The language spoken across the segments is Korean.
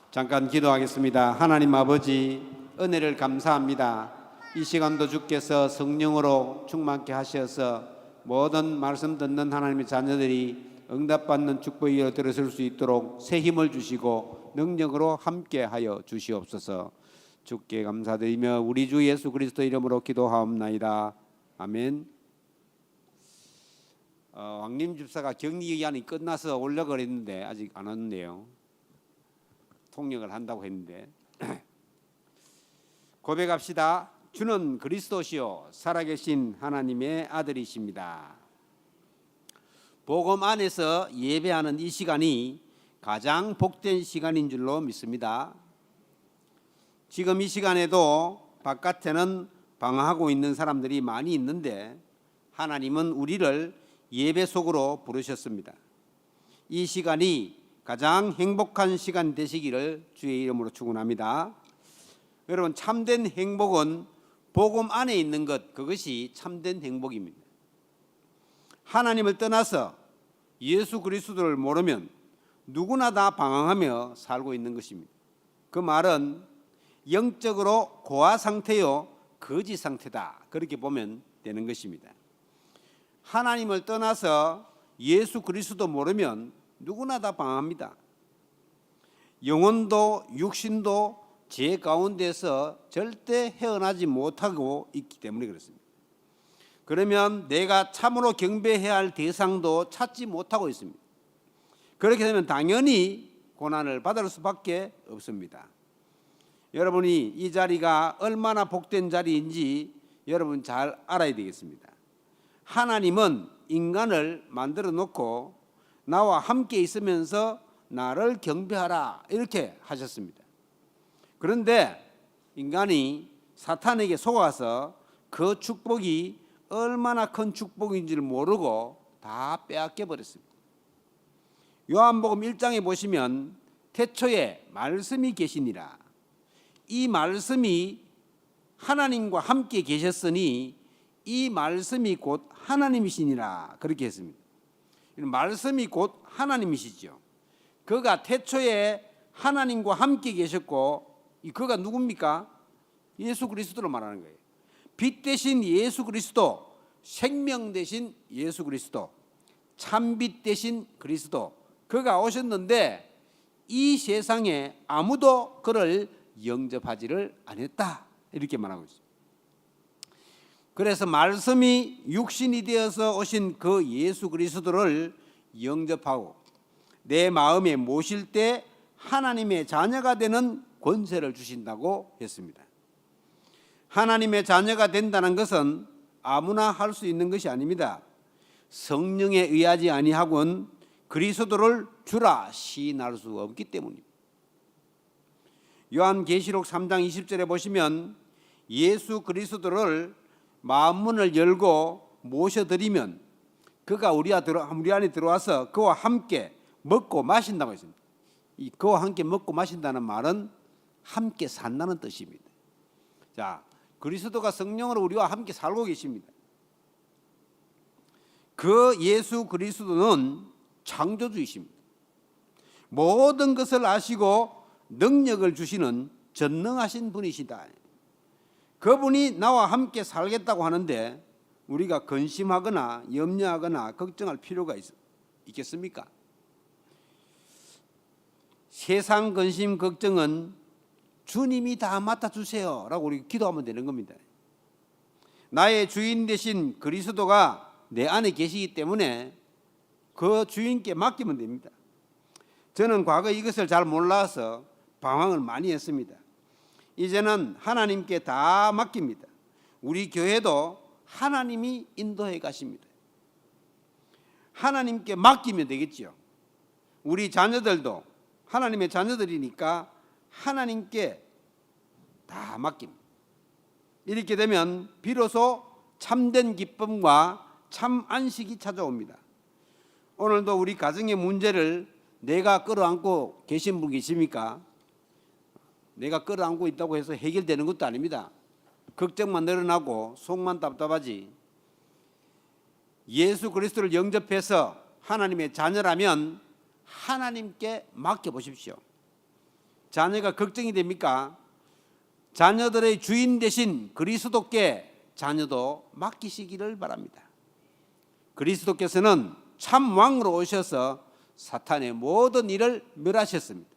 잠깐 기도하겠습니다. 하나님 아버지, 은혜를 감사합니다. 이 시간도 주께서 성령으로 충만케 하셔서 모든 말씀 듣는 하나님의 자녀들이 응답받는 축복이 들어설 수 있도록 새 힘을 주시고 능력으로 함께하여 주시옵소서. 주께 감사드리며 우리 주 예수 그리스도 이름으로 기도하옵나이다. 아멘. 왕님 집사가 격리기간이 끝나서 오려고 그랬는데 아직 안 왔네요. 통역을 한다고 했는데 고백합시다. 주는 그리스도시요 살아계신 하나님의 아들이십니다. 복음 안에서 예배하는 이 시간이 가장 복된 시간인 줄로 믿습니다. 지금 이 시간에도 바깥에는 방황하고 있는 사람들이 많이 있는데 하나님은 우리를 예배 속으로 부르셨습니다. 이 시간이 가장 행복한 시간 되시기를 주의 이름으로 축원합니다. 여러분, 참된 행복은 복음 안에 있는 것, 그것이 참된 행복입니다. 하나님을 떠나서 예수 그리스도를 모르면 누구나 다 방황하며 살고 있는 것입니다. 그 말은 영적으로 고아 상태요 거지 상태다, 그렇게 보면 되는 것입니다. 하나님을 떠나서 예수 그리스도 모르면 누구나 다 방황합니다. 영혼도 육신도 죄 가운데서 절대 헤어나지 못하고 있기 때문에 그렇습니다. 그러면 내가 참으로 경배해야 할 대상도 찾지 못하고 있습니다. 그렇게 되면 당연히 고난을 받을 수밖에 없습니다. 여러분이 이 자리가 얼마나 복된 자리인지 여러분 잘 알아야 되겠습니다. 하나님은 인간을 만들어 놓고 나와 함께 있으면서 나를 경배하라 이렇게 하셨습니다. 그런데 인간이 사탄에게 속아서 그 축복이 얼마나 큰 축복인지를 모르고 다 빼앗겨 버렸습니다. 요한복음 1장에 보시면 태초에 말씀이 계시니라. 이 말씀이 하나님과 함께 계셨으니 이 말씀이 곧 하나님이시니라, 그렇게 했습니다. 말씀이 곧 하나님이시죠. 그가 태초에 하나님과 함께 계셨고, 그가 누굽니까? 예수 그리스도로 말하는 거예요. 빛 대신 예수 그리스도, 생명 대신 예수 그리스도, 참빛 대신 그리스도, 그가 오셨는데 이 세상에 아무도 그를 영접하지를 않았다, 이렇게 말하고 있습니다. 그래서 말씀이 육신이 되어서 오신 그 예수 그리스도를 영접하고 내 마음에 모실 때 하나님의 자녀가 되는 권세를 주신다고 했습니다. 하나님의 자녀가 된다는 것은 아무나 할 수 있는 것이 아닙니다. 성령에 의하지 아니하고는 그리스도를 주라 시인할 수 없기 때문입니다. 요한계시록 3장 20절에 보시면 예수 그리스도를 마음문을 열고 모셔드리면 그가 우리 안에 들어와서 그와 함께 먹고 마신다고 했습니다. 이 그와 함께 먹고 마신다는 말은 함께 산다는 뜻입니다. 자, 그리스도가 성령으로 우리와 함께 살고 계십니다. 그 예수 그리스도는 창조주이십니다. 모든 것을 아시고 능력을 주시는 전능하신 분이시다. 그분이 나와 함께 살겠다고 하는데 우리가 근심하거나 염려하거나 걱정할 필요가 있겠습니까? 세상 근심 걱정은 주님이 다 맡아주세요 라고 우리 기도하면 되는 겁니다. 나의 주인 되신 그리스도가 내 안에 계시기 때문에 그 주인께 맡기면 됩니다. 저는 과거 이것을 잘 몰라서 방황을 많이 했습니다. 이제는 하나님께 다 맡깁니다. 우리 교회도 하나님이 인도해 가십니다. 하나님께 맡기면 되겠죠. 우리 자녀들도 하나님의 자녀들이니까 하나님께 다 맡깁니다. 이렇게 되면 비로소 참된 기쁨과 참 안식이 찾아옵니다. 오늘도 우리 가정의 문제를 내가 끌어안고 계신 분 계십니까? 내가 끌어안고 있다고 해서 해결되는 것도 아닙니다. 걱정만 늘어나고 속만 답답하지. 예수 그리스도를 영접해서 하나님의 자녀라면 하나님께 맡겨보십시오. 자녀가 걱정이 됩니까? 자녀들의 주인 대신 그리스도께 자녀도 맡기시기를 바랍니다. 그리스도께서는 참 왕으로 오셔서 사탄의 모든 일을 멸하셨습니다.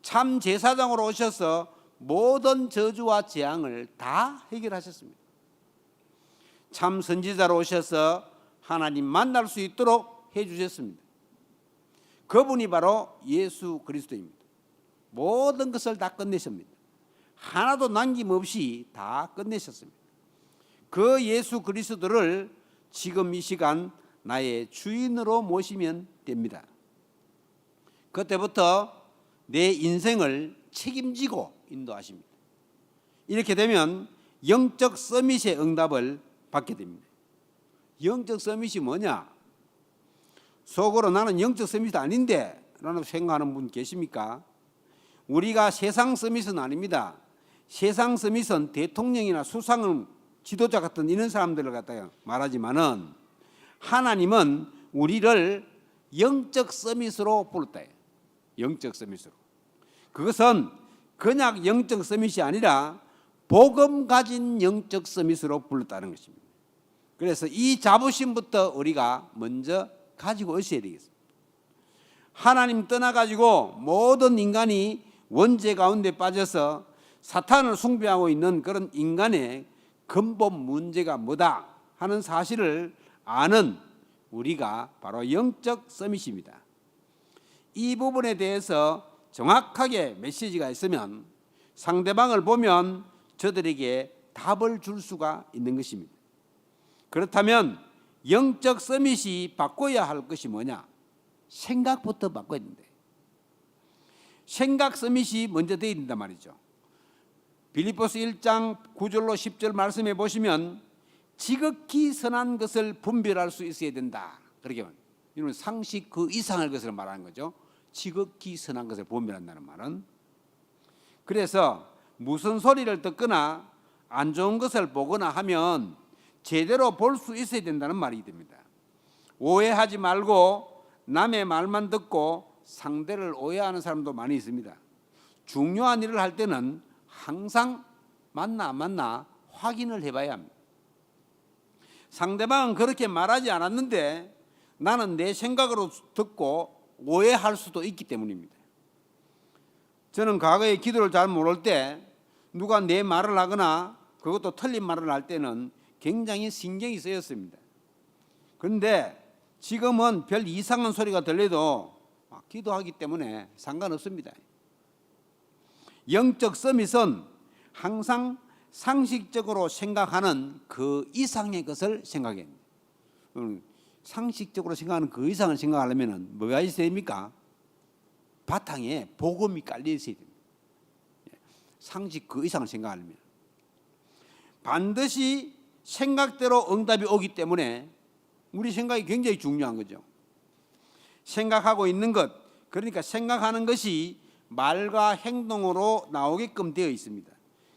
참 제사장으로 오셔서 모든 저주와 재앙을 다 해결하셨습니다. 참 선지자로 오셔서 하나님 만날 수 있도록 해주셨습니다. 그분이 바로 예수 그리스도입니다. 모든 것을 다 끝내셨습니다. 하나도 남김없이 다 끝내셨습니다. 그 예수 그리스도를 지금 이 시간 나의 주인으로 모시면 됩니다. 그때부터 내 인생을 책임지고 인도하십니다. 이렇게 되면 영적 서밋의 응답을 받게 됩니다. 영적 서밋이 뭐냐? 속으로 나는 영적 서밋이 아닌데 라는 생각하는 분 계십니까? 우리가 세상 서밋은 아닙니다. 세상 서밋은 대통령이나 수상 지도자 같은 이런 사람들을 갖다가 말하지만은 하나님은 우리를 영적 서밋으로 부르다. 영적 서밋으로. 그것은 그냥 영적 서밋이 아니라 복음 가진 영적 서밋으로 불렀다는 것입니다. 그래서 이 자부심부터 우리가 먼저 가지고 있어야 되겠습니다. 하나님 떠나가지고 모든 인간이 원죄 가운데 빠져서 사탄을 숭배하고 있는 그런 인간의 근본 문제가 뭐다 하는 사실을 아는 우리가 바로 영적 서밋입니다. 이 부분에 대해서 정확하게 메시지가 있으면 상대방을 보면 저들에게 답을 줄 수가 있는 것입니다. 그렇다면 영적 서밋이 바꿔야 할 것이 뭐냐? 생각부터 바꿔야 된다. 생각 서밋이 먼저 되어야 된단 말이죠. 빌립보서 1장 9절로 10절 말씀해 보시면 지극히 선한 것을 분별할 수 있어야 된다. 그렇게 말합니다. 이건 상식 그 이상의 것을 말하는 거죠. 지극히 선한 것을 분별한다는 말은. 그래서 무슨 소리를 듣거나 안 좋은 것을 보거나 하면 제대로 볼 수 있어야 된다는 말이 됩니다. 오해하지 말고 남의 말만 듣고 상대를 오해하는 사람도 많이 있습니다. 중요한 일을 할 때는 항상 맞나 안 맞나 확인을 해봐야 합니다. 상대방은 그렇게 말하지 않았는데 나는 내 생각으로 듣고 오해할 수도 있기 때문입니다. 저는 과거에 기도를 잘 모를 때 누가 내 말을 하거나 그것도 틀린 말을 할 때는 굉장히 신경이 쓰였습니다. 그런데 지금은 별 이상한 소리가 들려도 기도하기 때문에 상관없습니다. 영적 서밋은 항상 상식적으로 생각하는 그 이상의 것을 생각해야 합니다. 상식적으로 생각하는 그 이상을 생각하려면 뭐가 있어야 됩니까? 바탕에 복음이 깔려 있어야 됩니다. 상식 그 이상을 생각하려면 반드시 생각대로 응답이 오기 때문에 우리 생각이 굉장히 중요한 거죠. 생각하고 있는 것, 그러니까 생각하는 것이 말과 행동으로 나오게끔 되어 있습니다.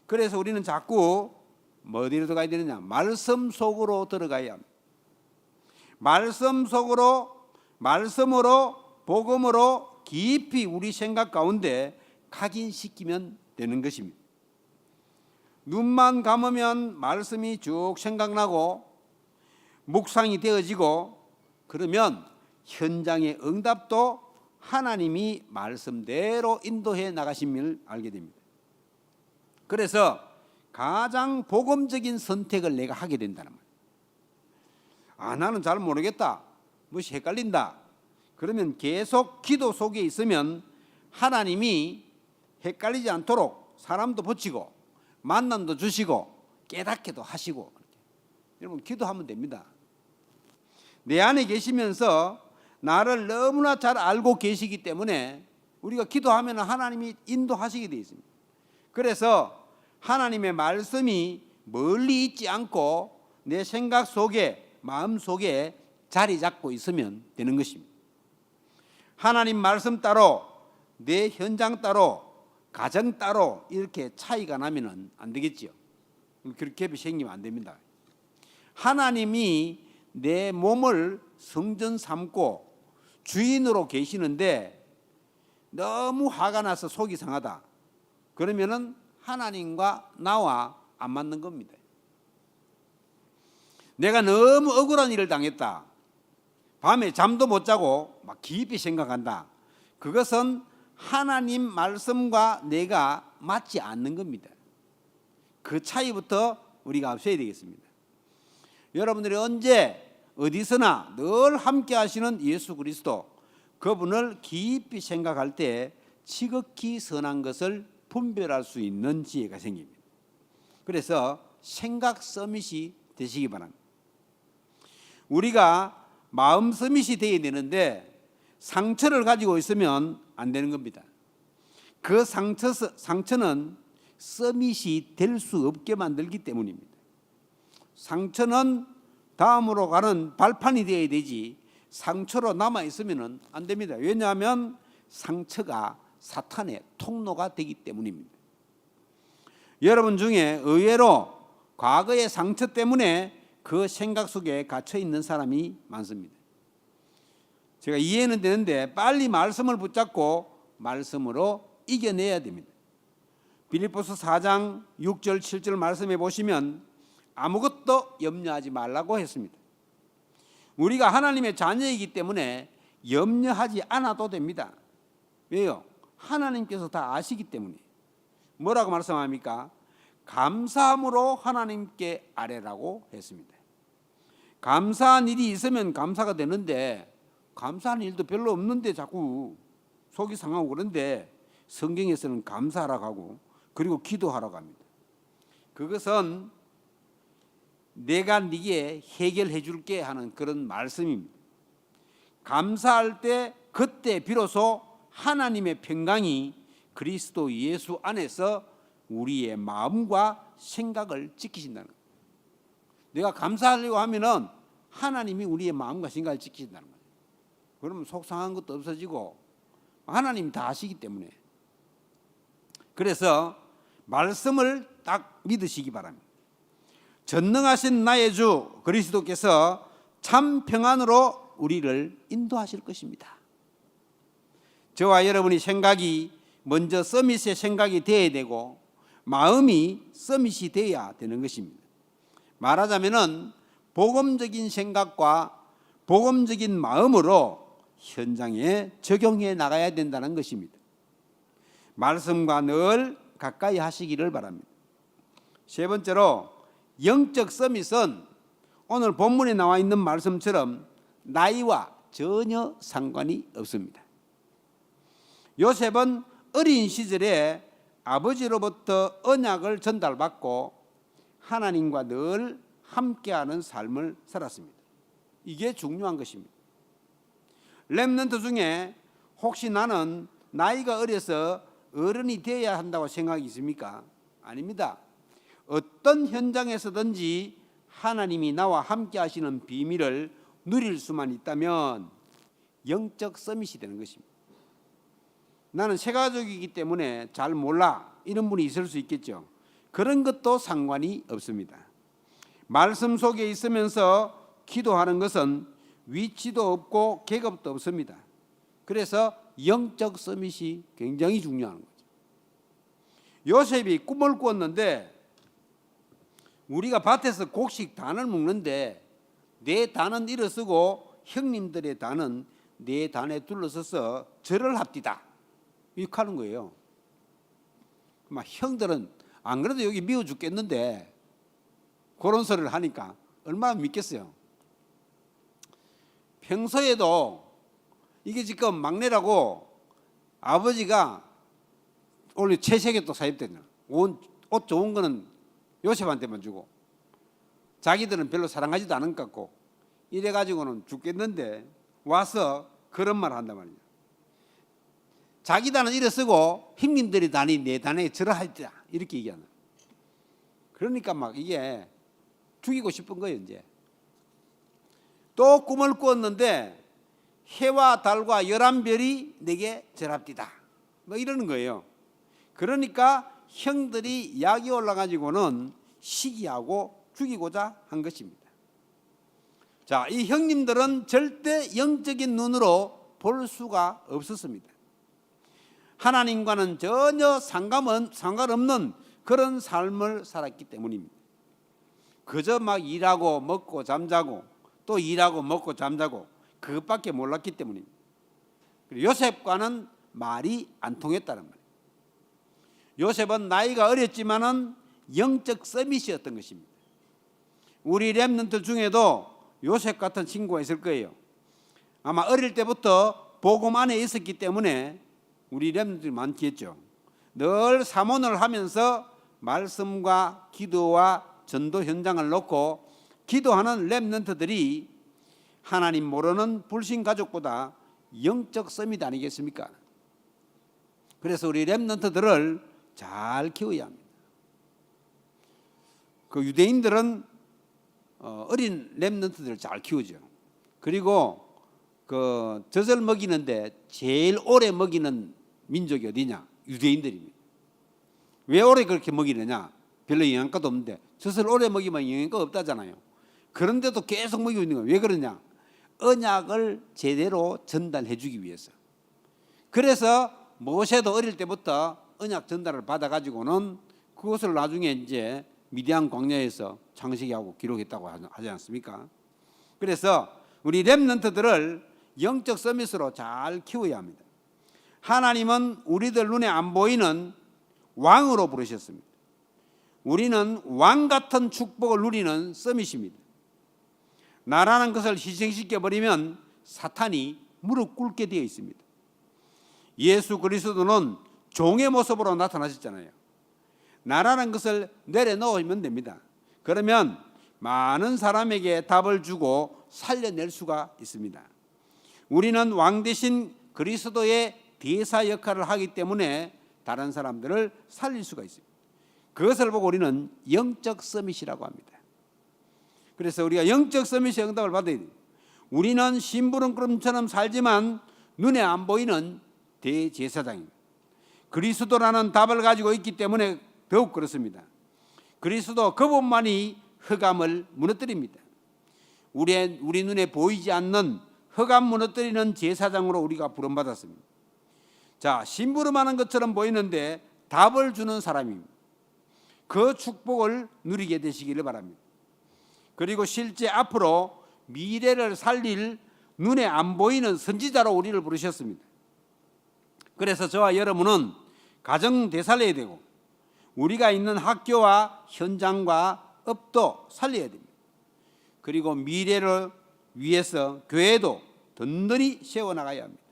그래서 우리는 자꾸 어디로 들어가야 되느냐? 말씀 속으로 들어가야 합니다. 말씀 속으로, 말씀으로, 복음으로 깊이 우리 생각 가운데 각인시키면 되는 것입니다. 눈만 감으면 말씀이 쭉 생각나고 묵상이 되어지고 그러면 현장의 응답도 하나님이 말씀대로 인도해 나가심을 알게 됩니다. 그래서 가장 복음적인 선택을 내가 하게 된다는 말이에요. 나는 잘 모르겠다. 무엇이 헷갈린다. 그러면 계속 기도 속에 있으면 하나님이 헷갈리지 않도록 사람도 붙이고 만남도 주시고 깨닫게도 하시고. 여러분 기도하면 됩니다. 내 안에 계시면서 나를 너무나 잘 알고 계시기 때문에 우리가 기도하면 하나님이 인도하시게 되어 있습니다. 그래서 하나님의 말씀이 멀리 있지 않고 내 생각 속에, 마음 속에 자리 잡고 있으면 되는 것입니다. 하나님 말씀 따로, 내 현장 따로, 가정 따로 이렇게 차이가 나면 안 되겠죠. 그렇게 생기면 안 됩니다. 하나님이 내 몸을 성전 삼고 주인으로 계시는데 너무 화가 나서 속이 상하다. 그러면은 하나님과 나와 안 맞는 겁니다. 내가 너무 억울한 일을 당했다. 밤에 잠도 못 자고 막 깊이 생각한다. 그것은 하나님 말씀과 내가 맞지 않는 겁니다. 그 차이부터 우리가 앞서야 되겠습니다. 여러분들이 언제 어디서나 늘 함께 하시는 예수 그리스도, 그분을 깊이 생각할 때 지극히 선한 것을 분별할 수 있는 지혜가 생깁니다. 그래서 생각 서밋이 되시기 바랍니다. 우리가 마음 서밋이 되어야 되는데 상처를 가지고 있으면 안 되는 겁니다. 그 상처는 서밋이 될 수 없게 만들기 때문입니다. 상처는 다음으로 가는 발판이 되어야 되지 상처로 남아있으면 안 됩니다. 왜냐하면 상처가 사탄의 통로가 되기 때문입니다. 여러분 중에 의외로 과거의 상처 때문에 그 생각 속에 갇혀 있는 사람이 많습니다. 제가 이해는 되는데 빨리 말씀을 붙잡고 말씀으로 이겨내야 됩니다. 빌립보서 4장 6절 7절 말씀해 보시면 아무것도 염려하지 말라고 했습니다. 우리가 하나님의 자녀이기 때문에 염려하지 않아도 됩니다. 왜요? 하나님께서 다 아시기 때문에. 뭐라고 말씀합니까? 감사함으로 하나님께 아뢰라고 했습니다. 감사한 일이 있으면 감사가 되는데 감사한 일도 별로 없는데 자꾸 속이 상하고 그런데 성경에서는 감사하라고 하고 그리고 기도하라고 합니다. 그것은 내가 네게 해결해 줄게 하는 그런 말씀입니다. 감사할 때 그때 비로소 하나님의 평강이 그리스도 예수 안에서 우리의 마음과 생각을 지키신다는 거예요. 내가 감사하려고 하면은 하나님이 우리의 마음과 생각을 지키신다는 거예요. 그러면 속상한 것도 없어지고 하나님이 다 아시기 때문에. 그래서 말씀을 딱 믿으시기 바랍니다. 전능하신 나의 주 그리스도께서 참 평안으로 우리를 인도하실 것입니다. 저와 여러분이 생각이 먼저 서밋의 생각이 되어야 되고 마음이 서밋이 되어야 되는 것입니다. 말하자면은 복음적인 생각과 복음적인 마음으로 현장에 적용해 나가야 된다는 것입니다. 말씀과 늘 가까이 하시기를 바랍니다. 세 번째로 영적 서밋은 오늘 본문에 나와 있는 말씀처럼 나이와 전혀 상관이 없습니다. 요셉은 어린 시절에 아버지로부터 언약을 전달받고 하나님과 늘 함께하는 삶을 살았습니다. 이게 중요한 것입니다. 렘넌트 중에 혹시 나는 나이가 어려서 어른이 되어야 한다고 생각이 있습니까? 아닙니다. 어떤 현장에서든지 하나님이 나와 함께 하시는 비밀을 누릴 수만 있다면 영적 서밋이 되는 것입니다. 나는 새가족이기 때문에 잘 몰라 이런 분이 있을 수 있겠죠. 그런 것도 상관이 없습니다. 말씀 속에 있으면서 기도하는 것은 위치도 없고 계급도 없습니다. 그래서 영적 서밋이 굉장히 중요한 거죠. 요셉이 꿈을 꾸었는데 우리가 밭에서 곡식 단을 먹는데 내 단은 일어서고 형님들의 단은 내 단에 둘러서서 절을 합디다 이렇게 하는 거예요. 막 형들은 안 그래도 여기 미워 죽겠는데 그런 소리를 하니까 얼마나 믿겠어요. 평소에도 이게 지금 막내라고 아버지가 원래 채색에 또 사입되잖아. 옷 좋은 거는 요셉한테만 주고 자기들은 별로 사랑하지도 않은 것 같고 이래가지고는 죽겠는데 와서 그런 말을 한단 말이야. 자기 단은 일어서고 형님들이 단이 내 단에 절하했다 이렇게 얘기하는. 그러니까 막 이게 죽이고 싶은 거예요. 이제 또 꿈을 꾸었는데 해와 달과 11별이 내게 절합디다 뭐 이러는 거예요. 그러니까 형들이 약이 올라가지고는 시기하고 죽이고자 한 것입니다. 자, 이 형님들은 절대 영적인 눈으로 볼 수가 없었습니다. 하나님과는 전혀 상관없는 그런 삶을 살았기 때문입니다. 그저 막 일하고 먹고 잠자고 또 일하고 먹고 잠자고 그것밖에 몰랐기 때문입니다. 요셉과는 말이 안 통했다는 말이에요. 요셉은 나이가 어렸지만은 영적 서밋이었던 것입니다. 우리 렘넌트 중에도 요셉 같은 친구가 있을 거예요. 아마 어릴 때부터 복음 안에 있었기 때문에 우리 렘넌트들이 많겠죠. 늘 사모를 하면서 말씀과 기도와 전도 현장을 놓고 기도하는 렘넌트들이 하나님 모르는 불신 가족보다 영적 서밋 아니겠습니까? 그래서 우리 렘넌트들을 잘 키워야 합니다. 그 유대인들은 어린 렘넌트들을 잘 키우죠. 그리고 그 젖을 먹이는데 제일 오래 먹이는 민족이 어디냐? 유대인들입니다. 왜 오래 그렇게 먹이느냐? 별로 영양가도 없는데 젖을 오래 먹이면 영양가 없다잖아요. 그런데도 계속 먹이고 있는 거예요. 왜 그러냐? 언약을 제대로 전달해 주기 위해서. 그래서 모세도 어릴 때부터 언약 전달을 받아가지고는 그것을 나중에 이제 미디안 광야에서 창세기하고 기록했다고 하지 않습니까? 그래서 우리 렘넌트들을 영적 서밋으로 잘 키워야 합니다. 하나님은 우리들 눈에 안 보이는 왕으로 부르셨습니다. 우리는 왕 같은 축복을 누리는 서밋입니다. 나라는 것을 희생시켜버리면 사탄이 무릎 꿇게 되어 있습니다. 예수 그리스도는 종의 모습으로 나타나셨잖아요. 나라는 것을 내려놓으면 됩니다. 그러면 많은 사람에게 답을 주고 살려낼 수가 있습니다. 우리는 왕 대신 그리스도의 대사 역할을 하기 때문에 다른 사람들을 살릴 수가 있습니다. 그것을 보고 우리는 영적 서밋이라고 합니다. 그래서 우리가 영적 서밋의 응답을 받아야 돼요. 우리는 심부름꾼처럼 살지만 눈에 안 보이는 대제사장입니다. 그리스도라는 답을 가지고 있기 때문에 더욱 그렇습니다. 그리스도 그분만이 흑암을 무너뜨립니다. 우리 눈에 보이지 않는 흑암 무너뜨리는 제사장으로 우리가 부름받았습니다. 자, 심부름하는 것처럼 보이는데 답을 주는 사람입니다. 그 축복을 누리게 되시기를 바랍니다. 그리고 실제 앞으로 미래를 살릴 눈에 안 보이는 선지자로 우리를 부르셨습니다. 그래서 저와 여러분은 가정 되살려야 되고 우리가 있는 학교와 현장과 업도 살려야 됩니다. 그리고 미래를 위해서 교회도 든든히 세워나가야 합니다.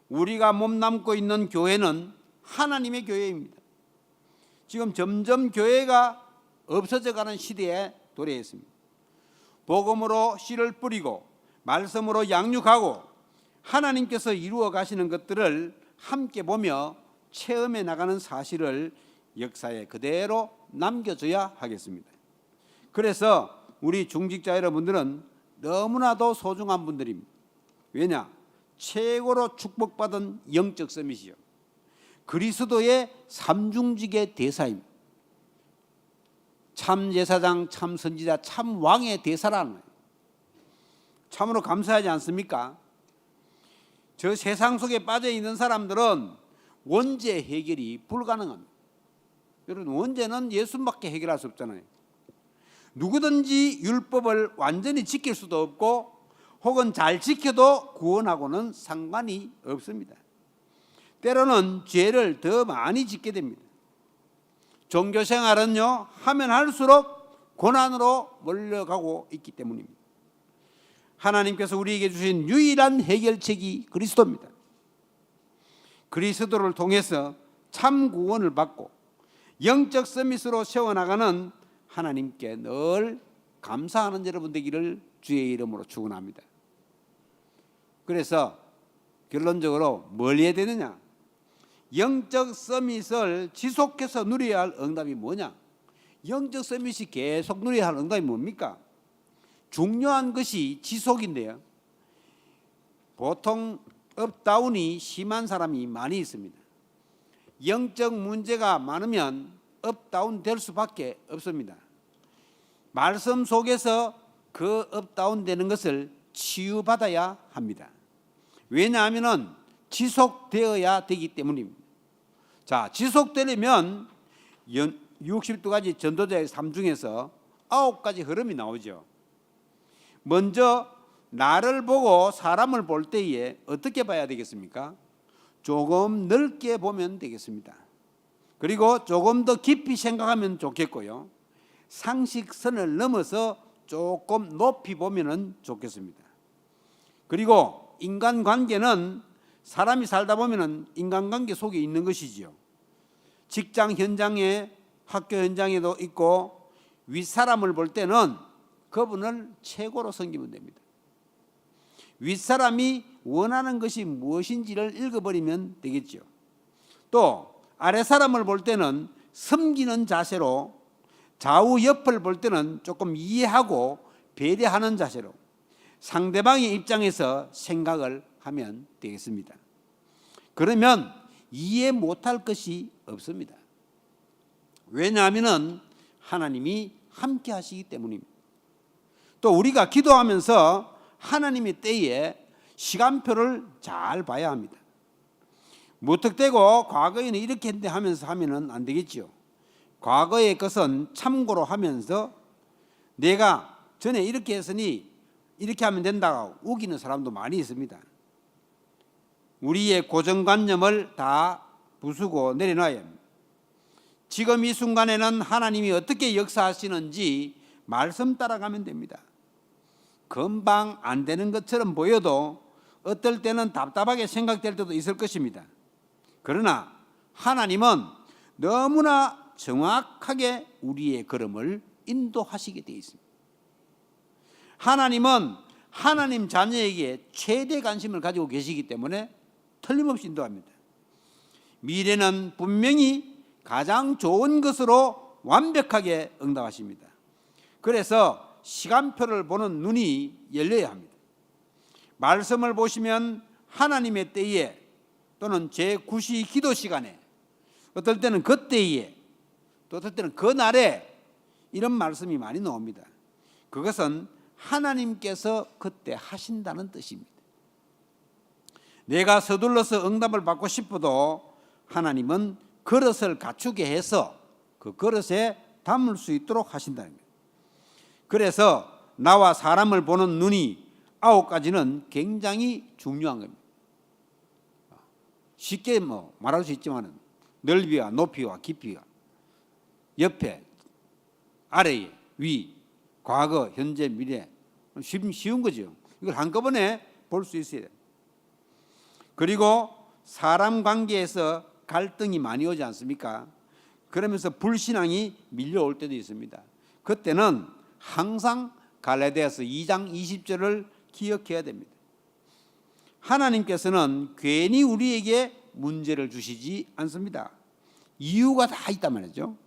우리가 몸담고 있는 교회는 하나님의 교회입니다. 지금 점점 교회가 없어져가는 시대에 도래했습니다. 복음으로 씨를 뿌리고 말씀으로 양육하고 하나님께서 이루어 가시는 것들을 함께 보며 체험해 나가는 사실을 역사에 그대로 남겨줘야 하겠습니다. 그래서 우리 중직자 여러분들은 너무나도 소중한 분들입니다. 왜냐? 최고로 축복받은 영적 서밋이요. 그리스도의 삼중직의 대사입니다. 참 제사장, 참 선지자, 참 왕의 대사라는 거예요. 참으로 감사하지 않습니까? 저 세상 속에 빠져 있는 사람들은 원죄 해결이 불가능합니다. 여러분, 원죄는 예수밖에 해결할 수 없잖아요. 누구든지 율법을 완전히 지킬 수도 없고 혹은 잘 지켜도 구원하고는 상관이 없습니다. 때로는 죄를 더 많이 짓게 됩니다. 종교생활은요, 하면 할수록 고난으로 몰려가고 있기 때문입니다. 하나님께서 우리에게 주신 유일한 해결책이 그리스도입니다. 그리스도를 통해서 참 구원을 받고 영적 서밋으로 세워나가는 하나님께 늘 감사하는 여러분 되기를 주의 이름으로 축원합니다. 그래서 결론적으로 뭘 해야 되느냐? 영적 서밋을 지속해서 누려야 할 응답이 뭐냐? 영적 서밋이 계속 누려야 할 응답이 뭡니까? 중요한 것이 지속인데요. 보통 업다운이 심한 사람이 많이 있습니다. 영적 문제가 많으면 업다운 될 수밖에 없습니다. 말씀 속에서 그 업다운 되는 것을 치유받아야 합니다. 왜냐하면 지속되어야 되기 때문입니다. 자, 지속되려면 62가지 전도자의 삶 중에서 9가지 흐름이 나오죠. 먼저 나를 보고 사람을 볼 때에 어떻게 봐야 되겠습니까? 조금 넓게 보면 되겠습니다. 그리고 조금 더 깊이 생각하면 좋겠고요. 상식선을 넘어서 조금 높이 보면 좋겠습니다. 그리고 인간관계는 사람이 살다 보면 인간관계 속에 있는 것이지요. 직장 현장에, 학교 현장에도 있고, 윗사람을 볼 때는 그분을 최고로 섬기면 됩니다. 윗사람이 원하는 것이 무엇인지를 읽어버리면 되겠죠. 또 아랫사람을 볼 때는 섬기는 자세로, 좌우 옆을 볼 때는 조금 이해하고 배려하는 자세로 상대방의 입장에서 생각을 하면 되겠습니다. 그러면 이해 못할 것이 없습니다. 왜냐하면 하나님이 함께 하시기 때문입니다. 또 우리가 기도하면서 하나님의 때에 시간표를 잘 봐야 합니다. 무턱대고 과거에는 이렇게 했는데 하면서 하면 안 되겠죠. 과거의 것은 참고로 하면서 내가 전에 이렇게 했으니 이렇게 하면 된다고 우기는 사람도 많이 있습니다. 우리의 고정관념을 다 부수고 내려놔야 합니다. 지금 이 순간에는 하나님이 어떻게 역사하시는지 말씀 따라가면 됩니다. 금방 안 되는 것처럼 보여도 어떨 때는 답답하게 생각될 때도 있을 것입니다. 그러나 하나님은 너무나 정확하게 우리의 걸음을 인도하시게 되어 있습니다. 하나님은 하나님 자녀에게 최대 관심을 가지고 계시기 때문에 틀림없이 인도합니다. 미래는 분명히 가장 좋은 것으로 완벽하게 응답하십니다. 그래서 시간표를 보는 눈이 열려야 합니다. 말씀을 보시면 하나님의 때에 또는 제9시 기도 시간에 어떨 때는 그때에 또 어떨 때는 그날에 이런 말씀이 많이 나옵니다. 그것은 하나님께서 그때 하신다는 뜻입니다. 내가 서둘러서 응답을 받고 싶어도 하나님은 그릇을 갖추게 해서 그 그릇에 담을 수 있도록 하신다는 거예요. 그래서 나와 사람을 보는 눈이 9가지는 굉장히 중요한 겁니다. 쉽게 말할 수 있지만 넓이와 높이와 깊이와 옆에, 아래에, 위, 과거, 현재, 미래 쉬운 거죠. 이걸 한꺼번에 볼 수 있어야 돼요. 그리고 사람 관계에서 갈등이 많이 오지 않습니까? 그러면서 불신앙이 밀려올 때도 있습니다. 그때는 항상 갈라디아서 2장 20절을 기억해야 됩니다. 하나님께서는 괜히 우리에게 문제를 주시지 않습니다. 이유가 다 있단 말이죠.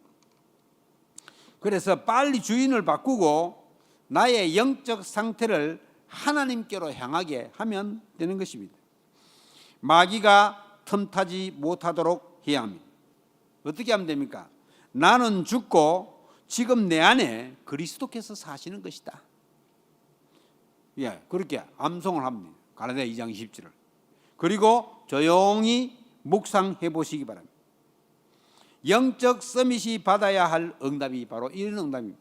그래서 빨리 주인을 바꾸고 나의 영적 상태를 하나님께로 향하게 하면 되는 것입니다. 마귀가 틈타지 못하도록 해야 합니다. 어떻게 하면 됩니까? 나는 죽고 지금 내 안에 그리스도께서 사시는 것이다. 예, 그렇게 암송을 합니다. 갈라디아 2장 20절을. 그리고 조용히 묵상해 보시기 바랍니다. 영적 서밋이 받아야 할 응답이 바로 이런 응답입니다.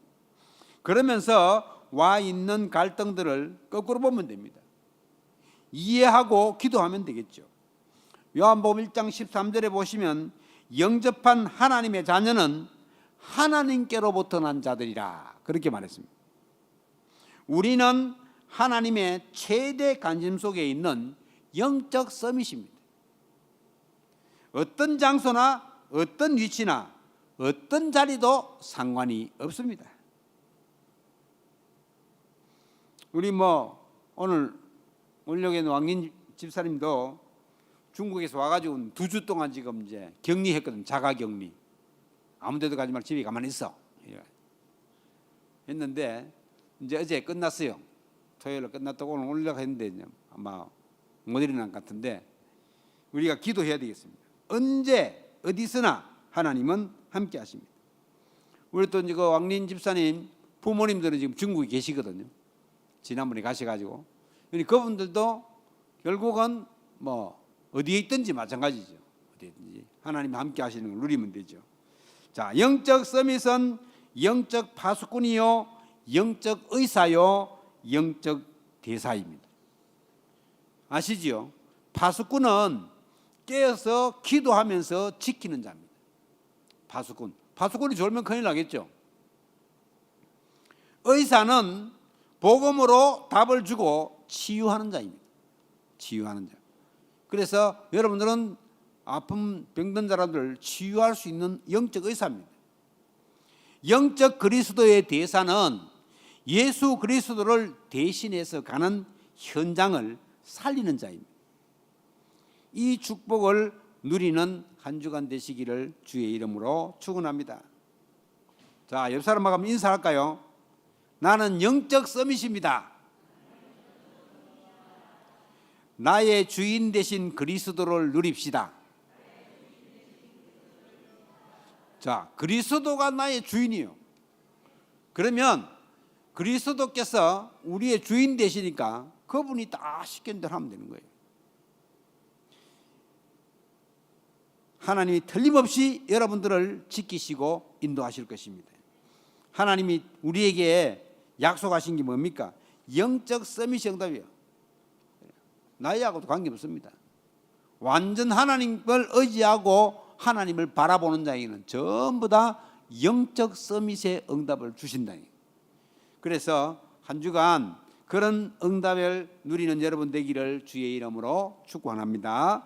그러면서 와 있는 갈등들을 거꾸로 보면 됩니다. 이해하고 기도하면 되겠죠. 요한복음 1장 13절에 보시면 영접한 하나님의 자녀는 하나님께로부터 난 자들이라 그렇게 말했습니다. 우리는 하나님의 최대 관심 속에 있는 영적 서밋입니다. 어떤 장소나 어떤 위치나 어떤 자리도 상관이 없습니다. 우리 오늘 원력에 있는 왕인 집사님도 중국에서 와가지고 2주 동안 지금 이제 격리했거든. 자가격리. 아무데도 가지 말고 집에 가만히 있어. 했는데 이제 어제 끝났어요. 토요일에 끝났다고 오늘 올려가 했는데 아마 못 일어난 것 같은데 우리가 기도해야 되겠습니다. 언제 어디서나 하나님은 함께 하십니다. 우리 또 이제 그 왕린 집사님 부모님들은 지금 중국에 계시거든요. 지난번에 가셔가지고 그분들도 결국은 어디에 있든지 마찬가지죠. 어디에 있든지 하나님 함께 하시는 걸 누리면 되죠. 자, 영적 서밋은 영적 파수꾼이요, 영적 의사요, 영적 대사입니다. 아시지요? 파수꾼은 깨어서 기도하면서 지키는 자입니다. 파수꾼이 졸면 큰일 나겠죠. 의사는 복음으로 답을 주고 치유하는 자입니다. 치유하는 자. 그래서 여러분들은 아픈 병든 사람들을 치유할 수 있는 영적 의사입니다. 영적 그리스도의 대사는 예수 그리스도를 대신해서 가는 현장을 살리는 자입니다. 이 축복을 누리는 한 주간 되시기를 주의 이름으로 축원합니다. 자, 옆 사람하고 한번 인사할까요? 나는 영적 서밋입니다. 나의 주인 되신 그리스도를 누립시다. 자, 그리스도가 나의 주인이요. 그러면 그리스도께서 우리의 주인 되시니까 그분이 다 시키는 대로 하면 되는 거예요. 하나님이 틀림없이 여러분들을 지키시고 인도하실 것입니다. 하나님이 우리에게 약속하신 게 뭡니까? 영적 서밋 응답이요. 나이하고도 관계없습니다. 완전 하나님을 의지하고 하나님을 바라보는 자에게는 전부 다 영적 서밋의 응답을 주신다. 그래서 한 주간 그런 응답을 누리는 여러분 되기를 주의 이름으로 축원합니다.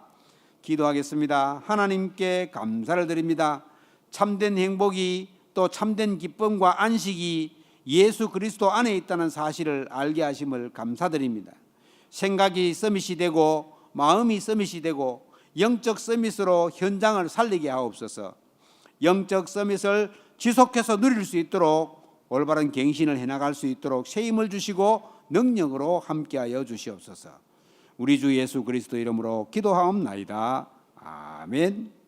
기도하겠습니다. 하나님께 감사를 드립니다. 참된 행복이 또 참된 기쁨과 안식이 예수 그리스도 안에 있다는 사실을 알게 하심을 감사드립니다. 생각이 서밋이 되고 마음이 서밋이 되고 영적 서밋으로 현장을 살리게 하옵소서. 영적 서밋을 지속해서 누릴 수 있도록 올바른 갱신을 해나갈 수 있도록 새 힘을 주시고 능력으로 함께하여 주시옵소서. 우리 주 예수 그리스도 이름으로 기도하옵나이다. 아멘.